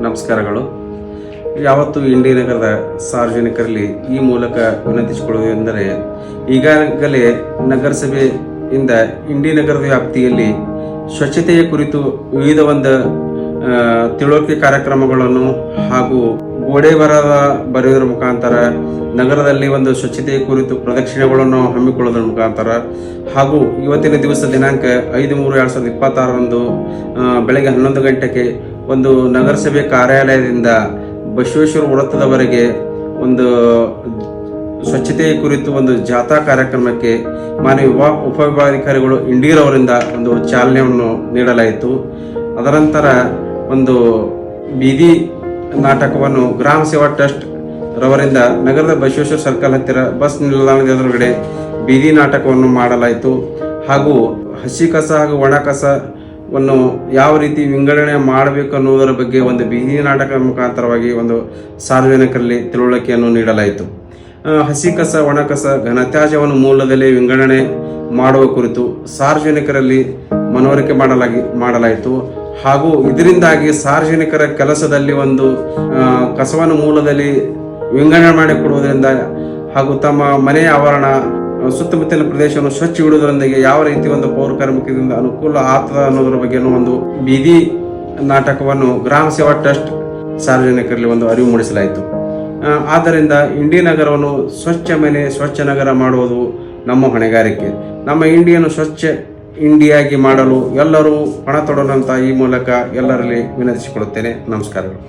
ನಮಸ್ಕಾರಗಳು. ಯಾವತ್ತು ಇಂಡಿ ನಗರದ ಸಾರ್ವಜನಿಕರಲ್ಲಿ ಈ ಮೂಲಕ ವಿನಂತಿಸಿಕೊಳ್ಳುವುದೆಂದರೆ, ಈಗಾಗಲೇ ನಗರಸಭೆಯಿಂದ ಇಂಡಿ ನಗರದ ವ್ಯಾಪ್ತಿಯಲ್ಲಿ ಸ್ವಚ್ಛತೆಯ ಕುರಿತು ವಿವಿಧ ತಿಳುವಳಿಕೆ ಕಾರ್ಯಕ್ರಮಗಳನ್ನು ಹಾಗೂ ಗೋಡೆ ಬರೆಯುವುದರ ಮುಖಾಂತರ ನಗರದಲ್ಲಿ ಸ್ವಚ್ಛತೆಯ ಕುರಿತು ಪ್ರದಕ್ಷಿಣೆಗಳನ್ನು ಹಮ್ಮಿಕೊಳ್ಳುವುದರ ಮುಖಾಂತರ ಹಾಗೂ ಇವತ್ತಿನ ದಿನಾಂಕ 5/3/2026 ಬೆಳಗ್ಗೆ 11 ಗಂಟೆಗೆ ನಗರಸಭೆ ಕಾರ್ಯಾಲಯದಿಂದ ಬಸವೇಶ್ವರ ವೃತ್ತದವರೆಗೆ ಸ್ವಚ್ಛತೆಯ ಕುರಿತು ಜಾಥಾ ಕಾರ್ಯಕ್ರಮಕ್ಕೆ ಮಾನ್ಯ ಉಪವಿಭಾಗಾಧಿಕಾರಿಗಳು ಇಂಡಿರವರಿಂದ ಚಾಲನೆಯನ್ನು ನೀಡಲಾಯಿತು. ಅದರ ನಂತರ ಬೀದಿ ನಾಟಕವನ್ನು ಗ್ರಾಮ ಸೇವಾ ಟ್ರಸ್ಟ್ ರವರಿಂದ ನಗರದ ಬಸವೇಶ್ವರ ಸರ್ಕಲ್ ಹತ್ತಿರ ಬಸ್ ನಿಲ್ದಾಣದ ಎದುರುಗಡೆ ಬೀದಿ ನಾಟಕವನ್ನು ಮಾಡಲಾಯಿತು. ಹಾಗೂ ಹಸಿ ಕಸ ಹಾಗೂ ಒಣ ಕಸವನ್ನು ಯಾವ ರೀತಿ ವಿಂಗಡಣೆ ಮಾಡಬೇಕು ಅನ್ನುವುದರ ಬಗ್ಗೆ ಬೀದಿ ನಾಟಕದ ಮುಖಾಂತರವಾಗಿ ಸಾರ್ವಜನಿಕರಲ್ಲಿ ತಿಳುವಳಿಕೆಯನ್ನು ನೀಡಲಾಯಿತು. ಹಸಿ ಕಸ ಒಣ ಕಸ ಘನತ್ಯಾಜ್ಯವನ್ನು ಮೂಲದಲ್ಲಿ ವಿಂಗಡಣೆ ಮಾಡುವ ಕುರಿತು ಸಾರ್ವಜನಿಕರಲ್ಲಿ ಮನವರಿಕೆ ಮಾಡಲಾಯಿತು. ಹಾಗೂ ಇದರಿಂದಾಗಿ ಸಾರ್ವಜನಿಕರ ಕೆಲಸದಲ್ಲಿ ಕಸವನ್ನು ಮೂಲದಲ್ಲಿ ವಿಂಗಡಣೆ ಮಾಡಿಕೊಡುವುದರಿಂದ ಹಾಗೂ ತಮ್ಮ ಮನೆಯ ಆವರಣ ಸುತ್ತಮುತ್ತಲಿನ ಪ್ರದೇಶವನ್ನು ಸ್ವಚ್ಛ ಇಡುವುದರೊಂದಿಗೆ ಯಾವ ರೀತಿ ಪೌರ ಕಾರ್ಮಿಕರಿಂದ ಅನುಕೂಲ ಆಗ್ತದೆ ಅನ್ನೋದ್ರ ಬಗ್ಗೆ ಬೀದಿ ನಾಟಕವನ್ನು ಗ್ರಾಮ ಸೇವಾ ಟ್ರಸ್ಟ್ ಸಾರ್ವಜನಿಕರಲ್ಲಿ ಅರಿವು ಮೂಡಿಸಲಾಯಿತು. ಆದ್ದರಿಂದ ಇಂಡಿ ನಗರವನ್ನು ಸ್ವಚ್ಛ ಮನೆ ಸ್ವಚ್ಛ ನಗರ ಮಾಡುವುದು ನಮ್ಮ ಹೊಣೆಗಾರಿಕೆ. ನಮ್ಮ ಇಂಡಿಯನ್ನು ಸ್ವಚ್ಛ ಇಂಡಿಯಾಗಿ ಮಾಡಲು ಎಲ್ಲರೂ ಪಣ ತೊಡೋಣಂತ ಈ ಮೂಲಕ ಎಲ್ಲರಲ್ಲಿ ವಿನಂತಿಸಿಕೊಳ್ಳುತ್ತೇನೆ. ನಮಸ್ಕಾರಗಳು.